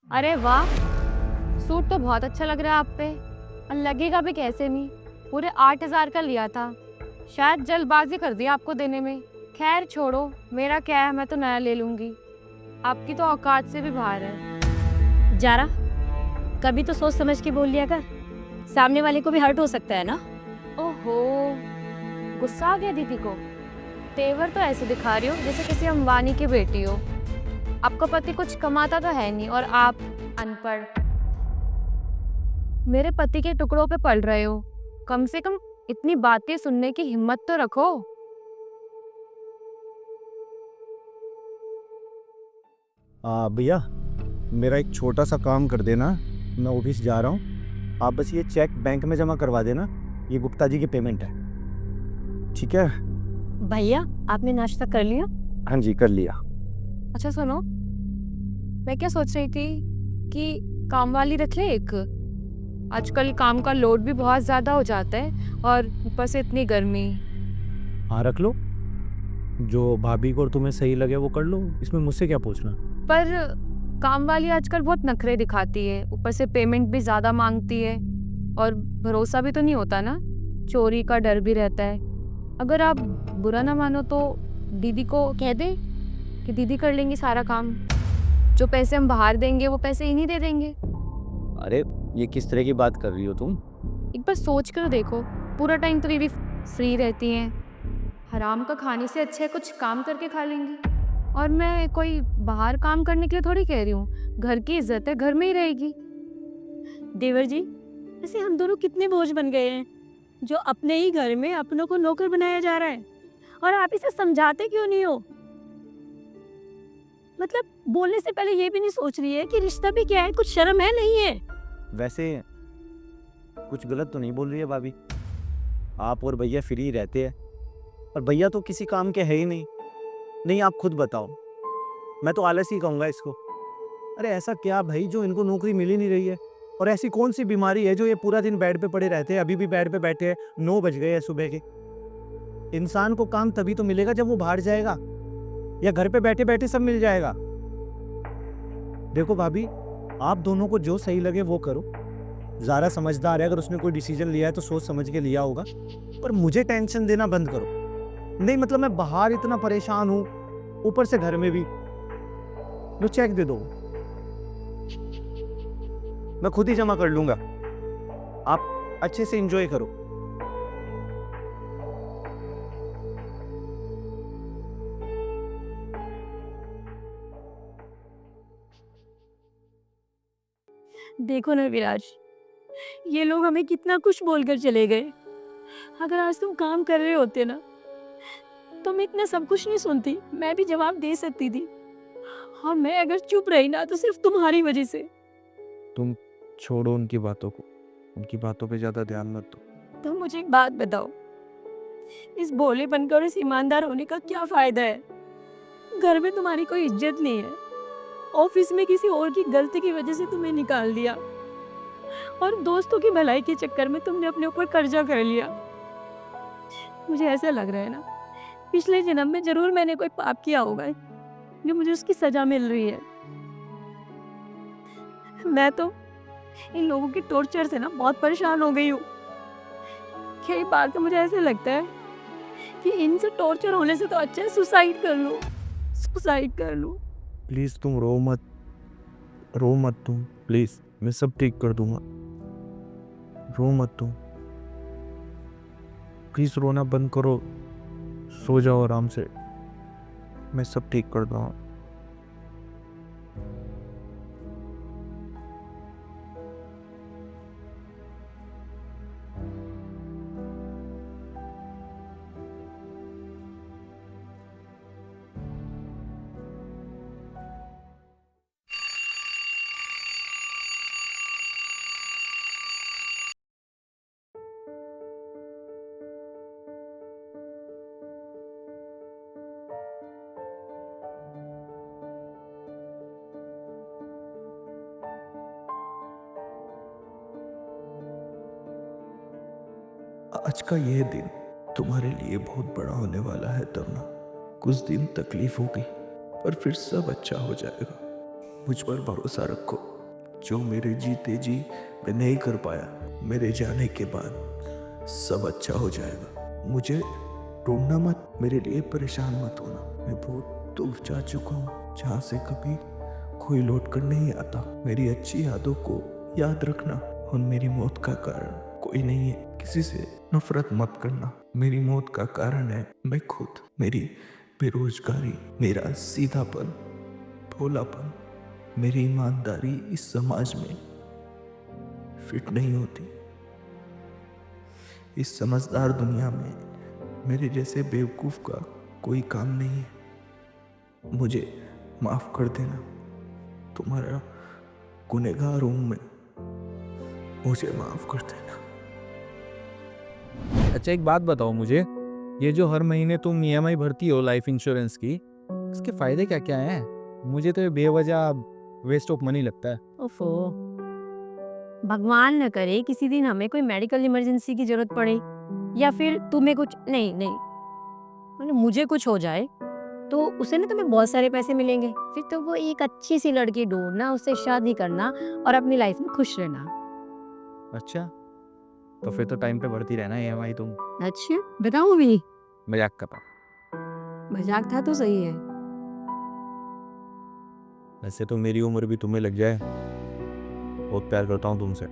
अरे वाह! सूट तो बहुत अच्छा लग रहा है आप पे और लगेगा भी कैसे नहीं। पूरे 8,000 का लिया था। शायद जल्दबाजी कर दी आपको देने में। खैर छोड़ो, मेरा क्या है, मैं तो नया ले लूँगी। आपकी तो औकात से भी बाहर है। जारा, कभी तो सोच समझ के बोल लिया कर। सामने वाले को भी हर्ट हो सकता है ना। ओहो! गुस्सा आ गया दीदी को। तेवर तो ऐसे दिखा रही हो जैसे किसी अंबानी की बेटी हो। आपका पति कुछ कमाता तो है नहीं और आप अनपढ़। मेरे पति के टुकड़ों पे पल रहे हो। कम से कम इतनी बातें सुनने की हिम्मत तो रखो। भैया, मेरा एक छोटा सा काम कर देना। मैं ऑफिस जा रहा हूँ। आप बस ये चेक बैंक में जमा करवा देना। ये गुप्ता जी की पेमेंट है। ठीक है? भैया, आपने नाश्ता कर लिया? हाँ जी, कर लिया। अच्छा सुनो, मैं क्या सोच रही थी कि काम वाली रख ले एक। आजकल काम का लोड भी बहुत ज़्यादा हो जाता है और ऊपर से इतनी गर्मी। हाँ, रख लो। जो भाभी को और तुम्हें सही लगे वो कर लो। इसमें मुझसे क्या पूछना। पर काम वाली आजकल बहुत नखरे दिखाती है, ऊपर से पेमेंट भी ज़्यादा मांगती है और भरोसा भी तो नहीं होता ना, चोरी का डर भी रहता है। अगर आप बुरा ना मानो तो दीदी को कह दे कि दीदी कर लेंगी सारा काम। जो पैसे हम बाहर देंगे वो पैसे इन्हीं दे देंगे। अरे, ये किस तरह की बात कर रही हो तुम? एक बार सोच कर देखो, पूरा टाइम तो दीदी फ्री रहती हैं। हराम का खाने से अच्छा है कुछ काम करके खा लेंगी। और मैं कोई बाहर काम करने के लिए थोड़ी कह रही हूँ, घर की इज्जत है, घर में ही रहेगी। देवर जी, ऐसे हम दोनों कितने बोझ बन गए हैं, जो अपने ही घर में अपनों को नौकर बनाया जा रहा है। और आप इसे समझाते क्यों नहीं हो? मतलब बोलने से पहले ये भी नहीं सोच रही है कि रिश्ता भी क्या है, कुछ शर्म है नहीं है? वैसे कुछ गलत तो नहीं बोल रही है भाभी। आप और भैया फ्री रहते हैं और भैया तो किसी काम के है ही नहीं। नहीं, आप खुद बताओ। मैं तो आलस ही कहूँगा इसको। अरे ऐसा क्या भाई जो इनको नौकरी मिल ही नहीं रही है? और ऐसी कौन सी बीमारी है जो ये पूरा दिन बेड पे पड़े रहते हैं? अभी भी बेड पे बैठे हैं, 9 बज गए हैं सुबह के। इंसान को काम तभी तो मिलेगा जब वो बाहर जाएगा, या घर पे बैठे बैठे सब मिल जाएगा? देखो भाभी, आप दोनों को जो सही लगे वो करो। ज़ारा समझदार है, अगर उसने कोई डिसीजन लिया है तो सोच समझ के लिया होगा। पर मुझे टेंशन देना बंद करो। नहीं मतलब मैं बाहर इतना परेशान हूँ, ऊपर से घर में भी। लो चेक दे दो, मैं खुद ही जमा कर लूंगा। आप अच्छे से एंजॉय करो। देखो ना विराज, ये लोग हमें कितना कुछ बोलकर चले गए। अगर आज तुम काम कर रहे होते ना, तो मैं इतना सब कुछ नहीं सुनती, मैं भी जवाब दे सकती थी। और मैं अगर चुप रही ना तो सिर्फ तुम्हारी वजह से। तुम छोड़ो उनकी बातों को, उनकी बातों पे ज़्यादा ध्यान मत दो। तुम मुझे एक बात बताओ, इस भोलेपन का और इस ईमानदार होने का क्या फायदा है? घर में तुम्हारी कोई इज्जत नहीं है, ऑफिस में किसी और की गलती की वजह से तुम्हें निकाल दिया, और दोस्तों की भलाई के चक्कर में तुमने अपने ऊपर कर्जा कर लिया। मुझे ऐसा लग रहा है ना, पिछले जन्म में जरूर मैंने कोई पाप किया होगा जो मुझे उसकी सजा मिल रही है। मैं तो इन लोगों के टॉर्चर से ना बहुत परेशान हो गई हूँ। कई बार तो मुझे ऐसे लगता है कि इनसे टॉर्चर होने से तो अच्छा है सुसाइड कर लूँ, सुसाइड कर लूँ। प्लीज़ तुम रो मत, रो मत तुम, प्लीज़। मैं सब ठीक कर दूंगा, रो मत तुम। प्लीज़ रोना बंद करो, सो जाओ आराम से, मैं सब ठीक कर दूंगा। आज का यह दिन तुम्हारे लिए बहुत बड़ा होने वाला है तरुणा। कुछ दिन तकलीफ होगी पर फिर सब अच्छा हो जाएगा। मुझ पर भरोसा रखो। जो मेरे जीते जी मैं नहीं कर पाया, मेरे जाने के बाद सब अच्छा हो जाएगा। मुझे ढूंढना मत, मेरे लिए परेशान मत होना। मैं बहुत दूर जा चुका हूँ, जहाँ से कभी कोई लौट कर नहीं आता। मेरी अच्छी यादों को याद रखना, और मेरी मौत का कारण कोई नहीं है। किसी से नफरत मत करना। मेरी मौत का कारण है मैं खुद। मेरी बेरोजगारी, मेरा सीधापन, भोलापन, मेरी ईमानदारी इस समाज में फिट नहीं होती। इस समझदार दुनिया में मेरे जैसे बेवकूफ़ का कोई काम नहीं है। मुझे माफ़ कर देना, तुम्हारा गुनहगार हूँ मैं, मुझे माफ़ कर देना। अच्छा एक बात बताओ मुझे, ये जो हर महीने तुम ईएमआई भरती हो लाइफ इंश्योरेंस की, इसके फायदे क्या क्या हैं? मुझे तो ये बेवजह वेस्ट ऑफ मनी लगता है। ओफो, भगवान न करे किसी दिन हमें कोई मेडिकल इमरजेंसी की जरूरत पड़े, या फिर तुम्हें कुछ नहीं नहीं मतलब मुझे कुछ हो जाए, तो उसे ना तुम्हें बहुत सारे पैसे मिलेंगे। फिर तो वो एक अच्छी सी लड़की ढूंढना, उससे शादी करना और अपनी लाइफ में खुश रहना। अच्छा, तो फिर तो टाइम पे भरती रहना ईएमआई तुम। अच्छा बताऊँ भी? मजाक कर रहा हूँ। मजाक था तो सही है। वैसे तो मेरी उम्र भी तुम्हें लग जाए, बहुत प्यार करता हूँ तुमसे।